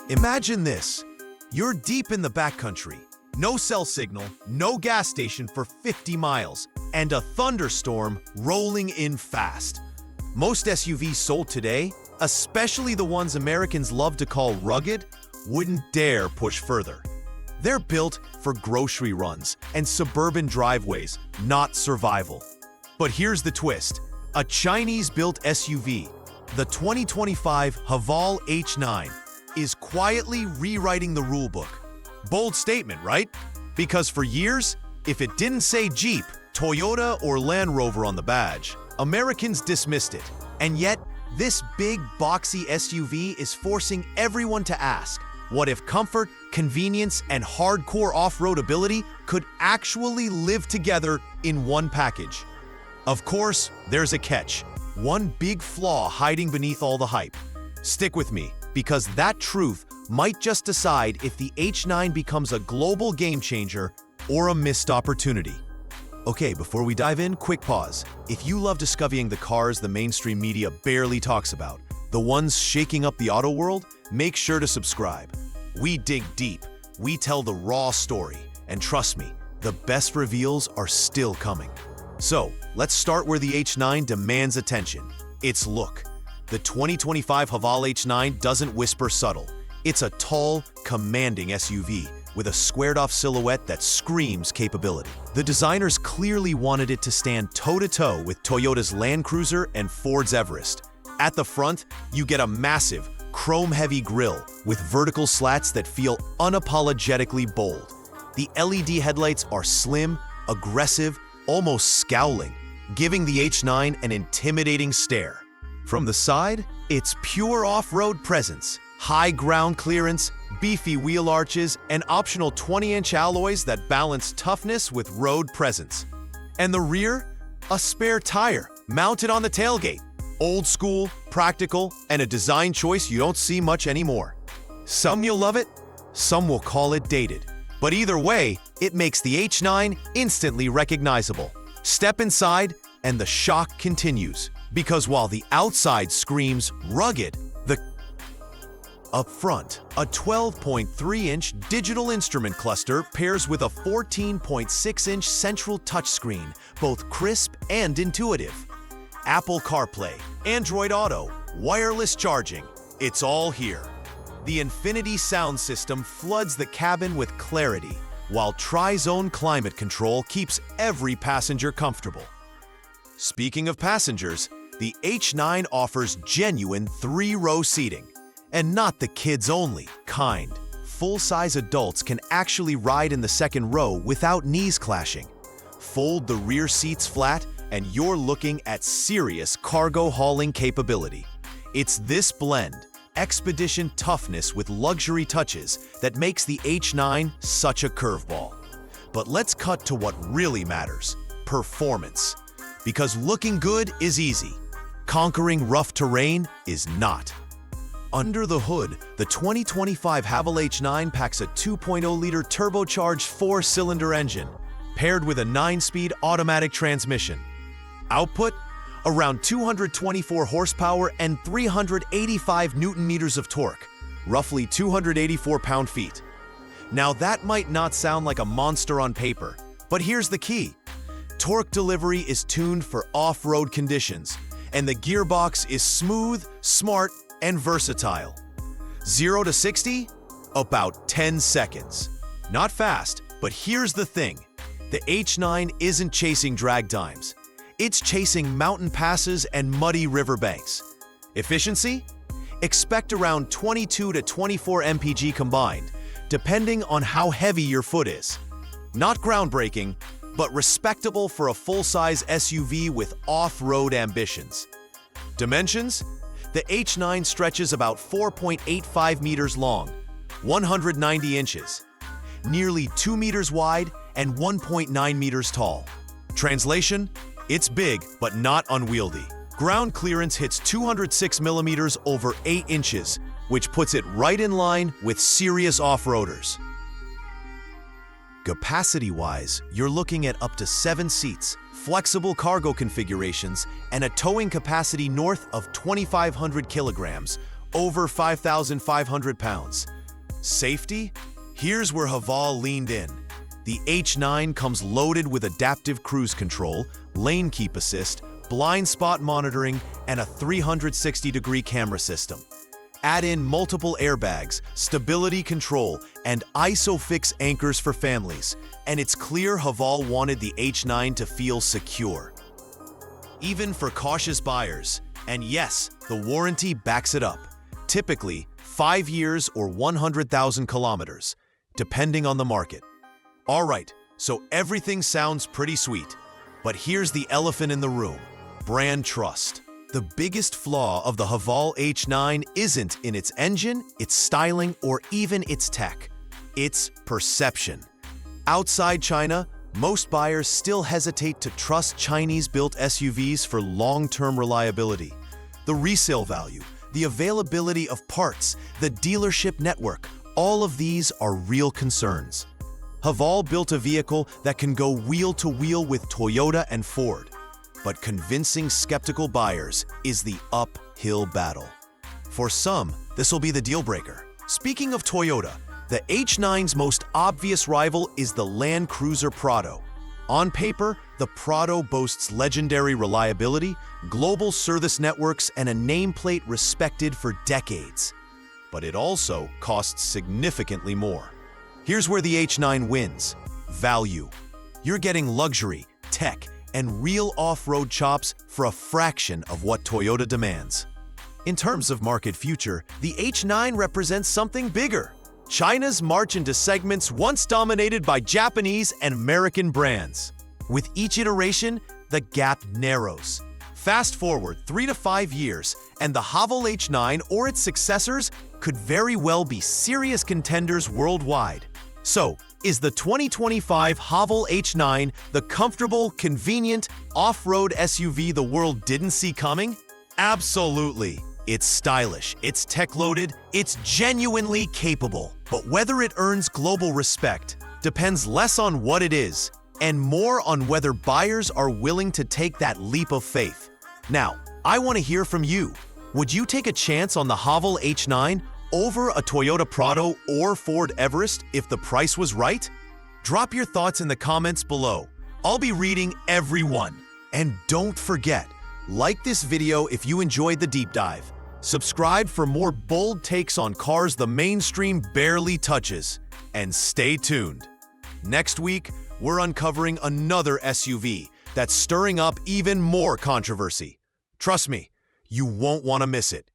Imagine this. You're deep in the backcountry. No cell signal, no gas station for 50 miles, and a thunderstorm rolling in fast. Most SUVs sold today, especially the ones Americans love to call rugged, wouldn't dare push further. They're built for grocery runs and suburban driveways, not survival. But here's the twist. A Chinese-built SUV, the 2025 Haval H9, is quietly rewriting the rulebook. Bold statement, right? Because for years, if it didn't say Jeep, Toyota, or Land Rover on the badge, Americans dismissed it. And yet, this big, boxy SUV is forcing everyone to ask, what if comfort, convenience, and hardcore off-road ability could actually live together in one package? Of course, there's a catch. One big flaw hiding beneath all the hype. Stick with me, because that truth might just decide if the H9 becomes a global game changer or a missed opportunity. Okay, before we dive in, quick pause. If you love discovering the cars the mainstream media barely talks about, the ones shaking up the auto world, make sure to subscribe. We dig deep, we tell the raw story, and trust me, the best reveals are still coming. So, let's start where the H9 demands attention. Its look. The 2025 Haval H9 doesn't whisper subtle. It's a tall, commanding SUV with a squared-off silhouette that screams capability. The designers clearly wanted it to stand toe-to-toe with Toyota's Land Cruiser and Ford's Everest. At the front, you get a massive, chrome-heavy grille with vertical slats that feel unapologetically bold. The LED headlights are slim, aggressive, almost scowling, giving the H9 an intimidating stare. From the side, it's pure off-road presence, high ground clearance, beefy wheel arches, and optional 20-inch alloys that balance toughness with road presence. And the rear? A spare tire mounted on the tailgate. Old school, practical, and a design choice you don't see much anymore. Some you'll love it, some will call it dated. But either way, it makes the H9 instantly recognizable. Step inside, and the shock continues. Because while the outside screams rugged, up front, a 12.3-inch digital instrument cluster pairs with a 14.6-inch central touchscreen, both crisp and intuitive. Apple CarPlay, Android Auto, wireless charging, it's all here. The Infinity sound system floods the cabin with clarity, while Tri-Zone climate control keeps every passenger comfortable. Speaking of passengers, the H9 offers genuine 3-row seating. And not the kids-only kind. Full-size adults can actually ride in the second row without knees clashing. Fold the rear seats flat, and you're looking at serious cargo hauling capability. It's this blend, expedition toughness with luxury touches, that makes the H9 such a curveball. But let's cut to what really matters, performance. Because looking good is easy. Conquering rough terrain is not. Under the hood, the 2025 Haval H9 packs a 2.0-liter turbocharged 4-cylinder engine, paired with a 9-speed automatic transmission. Output? Around 224 horsepower and 385 newton-meters of torque, roughly 284 pound-feet. Now that might not sound like a monster on paper, but here's the key. Torque delivery is tuned for off-road conditions, and the gearbox is smooth, smart, and versatile. 0 to 60? About 10 seconds. Not fast, but here's the thing. The H9 isn't chasing drag times. It's chasing mountain passes and muddy riverbanks. Efficiency? Expect around 22 to 24 mpg combined, depending on how heavy your foot is. Not groundbreaking, but respectable for a full-size SUV with off-road ambitions. Dimensions? The H9 stretches about 4.85 meters long, 190 inches, nearly 2 meters wide, and 1.9 meters tall. Translation? It's big, but not unwieldy. Ground clearance hits 206 millimeters over 8 inches, which puts it right in line with serious off-roaders. Capacity-wise, you're looking at up to 7 seats, flexible cargo configurations, and a towing capacity north of 2,500 kilograms, over 5,500 pounds. Safety? Here's where Haval leaned in. The H9 comes loaded with adaptive cruise control, lane keep assist, blind spot monitoring, and a 360-degree camera system. Add in multiple airbags, stability control, and ISOFIX anchors for families, and it's clear Haval wanted the H9 to feel secure. Even for cautious buyers, and yes, the warranty backs it up. Typically, 5 years or 100,000 kilometers, depending on the market. All right, so everything sounds pretty sweet, but here's the elephant in the room: brand trust. The biggest flaw of the Haval H9 isn't in its engine, its styling, or even its tech. It's perception. Outside China, most buyers still hesitate to trust Chinese-built SUVs for long-term reliability. The resale value, the availability of parts, the dealership network, all of these are real concerns. Haval built a vehicle that can go wheel-to-wheel with Toyota and Ford. But convincing skeptical buyers is the uphill battle. For some, this will be the deal breaker. Speaking of Toyota, the H9's most obvious rival is the Land Cruiser Prado. On paper, the Prado boasts legendary reliability, global service networks, and a nameplate respected for decades. But it also costs significantly more. Here's where the H9 wins: value. You're getting luxury, tech, and real off-road chops for a fraction of what Toyota demands. In terms of market future, the H9 represents something bigger: China's march into segments once dominated by Japanese and American brands. With each iteration, the gap narrows. Fast forward 3 to 5 years, and the Haval H9 or its successors could very well be serious contenders worldwide. So, is the 2025 Haval H9 the comfortable, convenient, off-road SUV the world didn't see coming? Absolutely. It's stylish, it's tech-loaded, it's genuinely capable. But whether it earns global respect depends less on what it is and more on whether buyers are willing to take that leap of faith. Now, I want to hear from you. Would you take a chance on the Haval H9 over a Toyota Prado or Ford Everest if the price was right? Drop your thoughts in the comments below. I'll be reading every one. And don't forget, like this video if you enjoyed the deep dive. Subscribe for more bold takes on cars the mainstream barely touches. And stay tuned. Next week, we're uncovering another SUV that's stirring up even more controversy. Trust me, you won't want to miss it.